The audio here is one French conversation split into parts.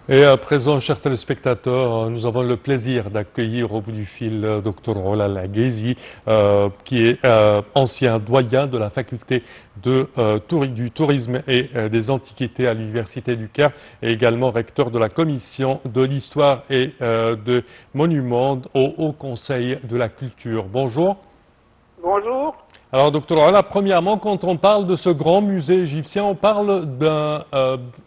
Et à présent, chers téléspectateurs, nous avons le plaisir d'accueillir au bout du fil Dr Rolal Ghezi, qui est ancien doyen de la faculté du tourisme et des antiquités à l'Université du Caire et également recteur de la commission de l'histoire et des monuments au Haut Conseil de la culture. Bonjour. Bonjour. Alors, docteur Rolal, premièrement, quand on parle de ce grand musée égyptien, on parle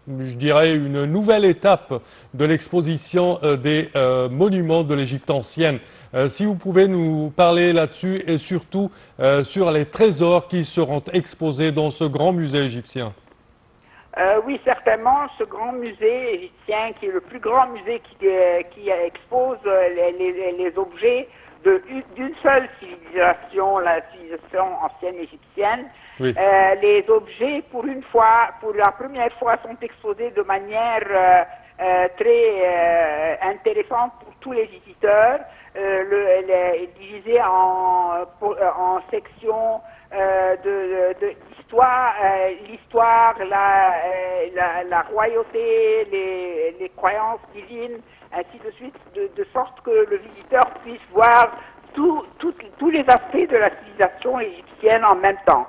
je dirais, une nouvelle étape de l'exposition des monuments de l'Égypte ancienne. Si vous pouvez nous parler là-dessus et surtout sur les trésors qui seront exposés dans ce grand musée égyptien. Oui, certainement, ce grand musée égyptien, qui est le plus grand musée qui expose les objets d'une seule civilisation, la civilisation ancienne égyptienne. Oui. Les objets, pour la première fois, sont exposés de manière très intéressante pour tous les visiteurs, divisés en sections l'histoire, la royauté, les croyances divines, ainsi de suite, de sorte que le visiteur puisse voir tous les aspects de la civilisation égyptienne en même temps.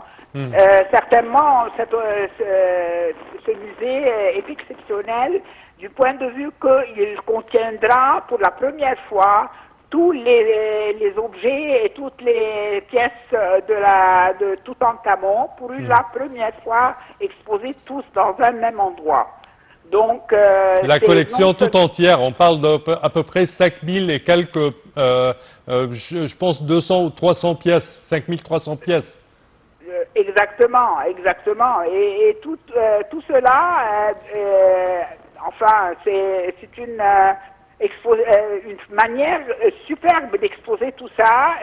Certainement, ce musée est exceptionnel du point de vue qu'il contiendra pour la première fois tous les objets et toutes les pièces de Toutankhamon pour la première fois exposés tous dans un même endroit. Donc, la collection tout entière, on parle d'à peu près 5000 et quelques, je pense 200 ou 300 pièces, 5300 pièces. Exactement. Et tout cela, enfin, c'est une manière superbe d'exposer tout ça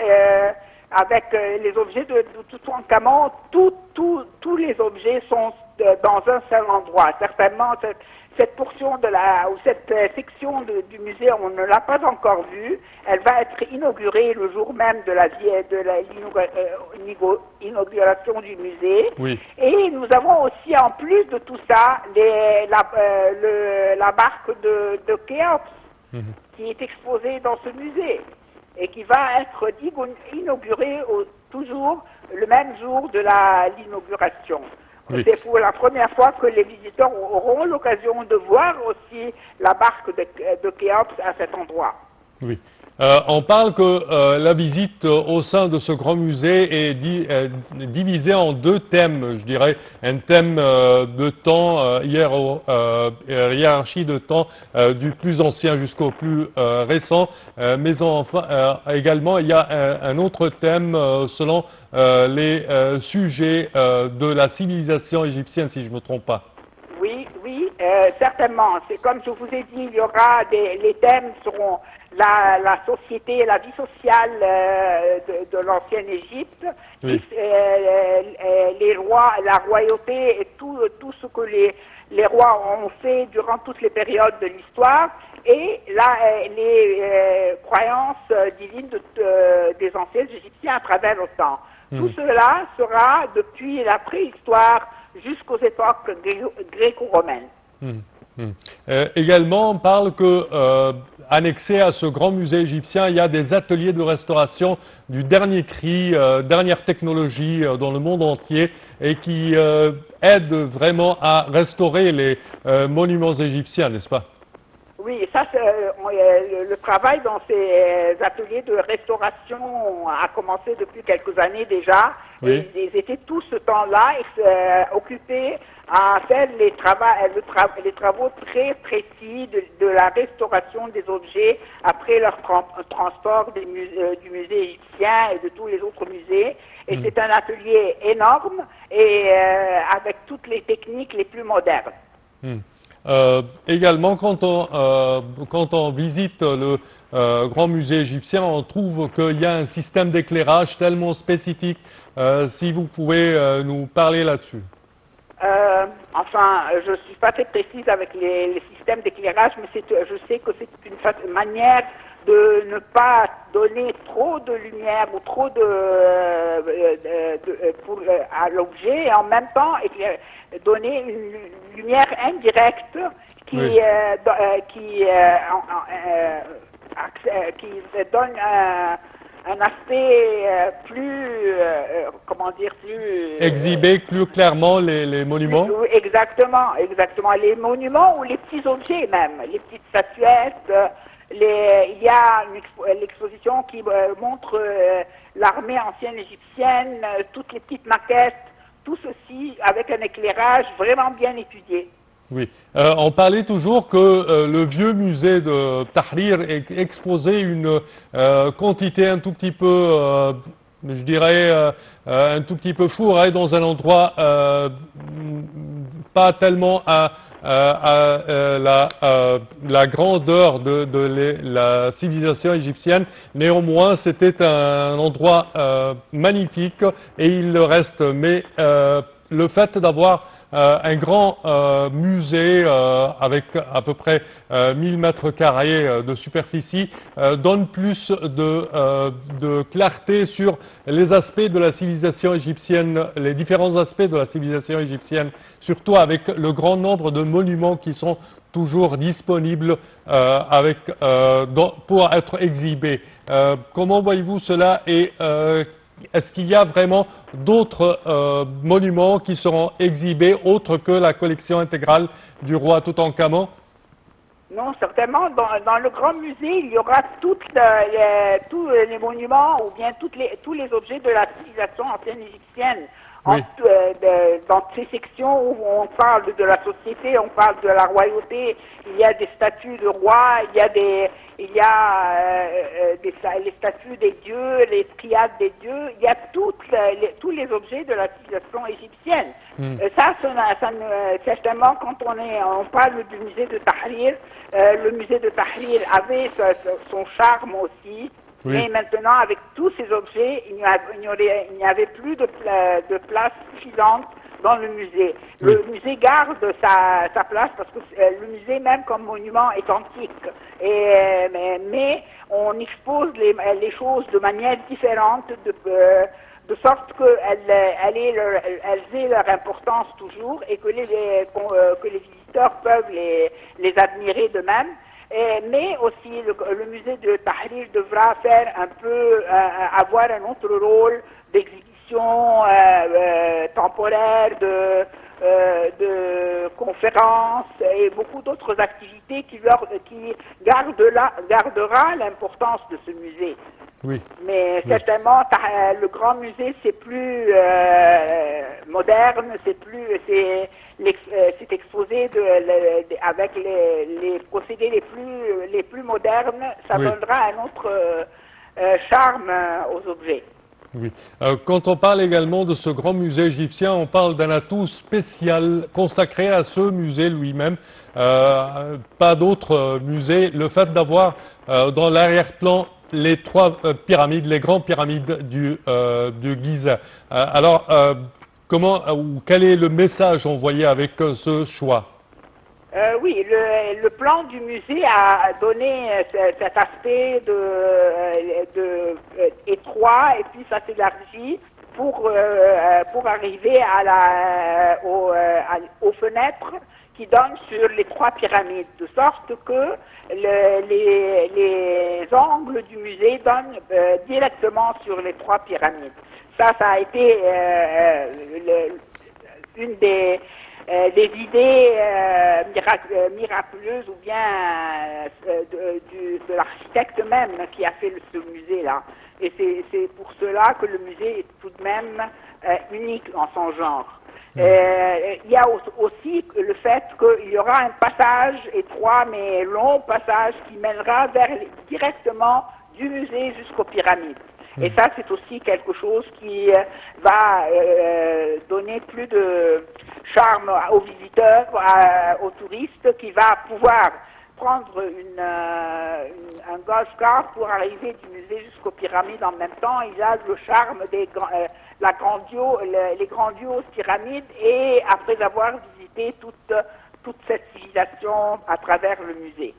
avec les objets de Toutankhamon. Tous les objets sont dans un seul endroit. Certainement, cette portion ou cette section du musée, on ne l'a pas encore vue. Elle va être inaugurée le jour même de l'inauguration du musée. Oui. Et nous avons aussi, en plus de tout ça, la barque de Khéops, qui est exposée dans ce musée et qui va être inaugurée toujours le même jour de l'inauguration. Oui. C'est pour la première fois que les visiteurs auront l'occasion de voir aussi la barque de Khéops à cet endroit. Oui. On parle que la visite au sein de ce grand musée est divisée en deux thèmes, je dirais. Un thème de temps, hiérarchie de temps du plus ancien jusqu'au plus récent, mais enfin également il y a un autre thème selon les sujets de la civilisation égyptienne, si je ne me trompe pas. Oui, certainement. C'est comme je vous ai dit, il y aura les thèmes seront la société, la vie sociale de l'ancienne Égypte, oui. Les rois, la royauté et tout ce que les rois ont fait durant toutes les périodes de l'histoire, et les croyances divines des anciens Égyptiens à travers le temps. Tout cela sera depuis la préhistoire jusqu'aux époques gréco-romaines. Également, on parle que, annexé à ce grand musée égyptien, il y a des ateliers de restauration du dernier cri, dernière technologie dans le monde entier et qui aident vraiment à restaurer les monuments égyptiens, n'est-ce pas? Oui, ça, le travail dans ces ateliers de restauration a commencé depuis quelques années déjà. Oui. Ils étaient tout ce temps-là occupés à faire les travaux très précis de la restauration des objets après leur transport du musée égyptien et de tous les autres musées. Et c'est un atelier énorme et avec toutes les techniques les plus modernes. Également, quand on visite le grand musée égyptien, on trouve qu'il y a un système d'éclairage tellement spécifique. Si vous pouvez nous parler là-dessus. Enfin, je ne suis pas très précise avec les systèmes d'éclairage, mais je sais que c'est une manière de ne pas donner trop de lumière ou trop à l'objet et en même temps donner une lumière indirecte qui, Oui. qui donne un aspect plus, comment dire, plus... Exhiber plus clairement les monuments. oui, exactement, exactement. Les monuments ou les petits objets même, les petites statuettes. Il y a l'exposition qui montre l'armée ancienne égyptienne, toutes les petites maquettes, tout ceci avec un éclairage vraiment bien étudié. Oui. On parlait toujours que le vieux musée de Tahrir exposait une quantité un tout petit peu, je dirais, un tout petit peu fourrée dans un endroit pas tellement la grandeur de la civilisation égyptienne. Néanmoins, c'était un endroit magnifique et il le reste. Mais le fait d'avoir un grand musée avec à peu près 1000 mètres carrés de superficie donne plus de clarté sur les aspects de la civilisation égyptienne, les différents aspects de la civilisation égyptienne, surtout avec le grand nombre de monuments qui sont toujours disponibles pour être exhibés. Comment voyez-vous cela et est-ce qu'il y a vraiment d'autres monuments qui seront exhibés autres que la collection intégrale du roi Toutankhamon? Non, certainement, dans le grand musée, il y aura tous les monuments ou bien tous les objets de la civilisation ancienne égyptienne. Oui. Dans ces sections où on parle de la société, on parle de la royauté, il y a des statues de rois, il y a les statues des dieux, les triades des dieux, il y a tous les objets de la civilisation égyptienne. Certainement, quand on parle du musée de Tahrir, le musée de Tahrir avait son charme aussi. Oui. Mais maintenant, avec tous ces objets, il n'y avait plus de place suffisante dans le musée. Oui. Le musée garde sa place parce que le musée même comme monument est antique. Mais on expose les choses de manière différente, de sorte qu'elles aient leur importance toujours et que les visiteurs peuvent les admirer de même. Mais aussi le musée de Tahrir devra faire avoir un autre rôle d'exhibition temporaire, de conférences et beaucoup d'autres activités qui gardera l'importance de ce musée. Oui. Mais Oui. certainement, le grand musée, c'est plus moderne, c'est exposé avec les procédés les plus modernes. Ça Oui. donnera un autre charme aux objets. Oui. Quand on parle également de ce grand musée égyptien, on parle d'un atout spécial consacré à ce musée lui-même. Pas d'autres musées. Le fait d'avoir dans l'arrière-plan les trois pyramides, les grandes pyramides du Gizeh. Alors, quel est le message envoyé avec ce choix? Oui, le plan du musée a donné cet aspect étroit et puis ça s'élargit pour arriver aux fenêtres qui donnent sur les trois pyramides, de sorte que les angles du musée donnent directement sur les trois pyramides. Ça a été une des idées miraculeuses ou bien de l'architecte même qui a fait ce musée-là. Et c'est pour cela que le musée est tout de même unique en son genre. Il y a aussi le fait qu'il y aura un passage étroit mais long passage qui mènera directement du musée jusqu'aux pyramides. Et ça, c'est aussi quelque chose qui va donner plus de charme aux visiteurs, aux touristes, qui va pouvoir prendre un golf car pour arriver du musée jusqu'aux pyramides en même temps. Il a le charme les grandioses pyramides et après avoir visité toute cette civilisation à travers le musée.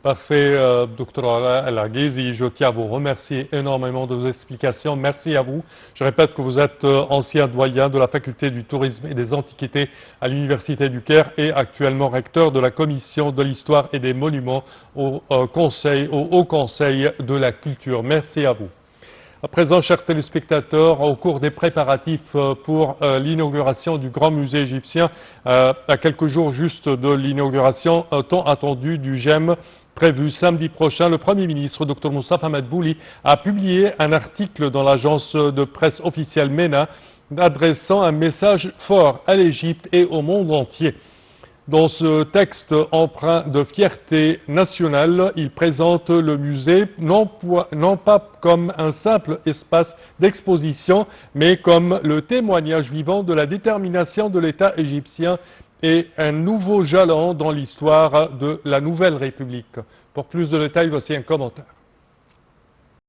Parfait, docteur Alaghezi. Je tiens à vous remercier énormément de vos explications. Merci à vous. Je répète que vous êtes ancien doyen de la faculté du tourisme et des antiquités à l'Université du Caire et actuellement recteur de la commission de l'histoire et des monuments au Haut Conseil de la culture. Merci à vous. À présent, chers téléspectateurs, au cours des préparatifs pour l'inauguration du Grand Musée égyptien, à quelques jours juste de l'inauguration tant attendue du GEM prévu samedi prochain, le Premier ministre, Dr Moustapha Madbouli, a publié un article dans l'agence de presse officielle MENA adressant un message fort à l'Égypte et au monde entier. Dans ce texte empreint de fierté nationale, il présente le musée non pas comme un simple espace d'exposition, mais comme le témoignage vivant de la détermination de l'État égyptien et un nouveau jalon dans l'histoire de la Nouvelle République. Pour plus de détails, voici un commentaire.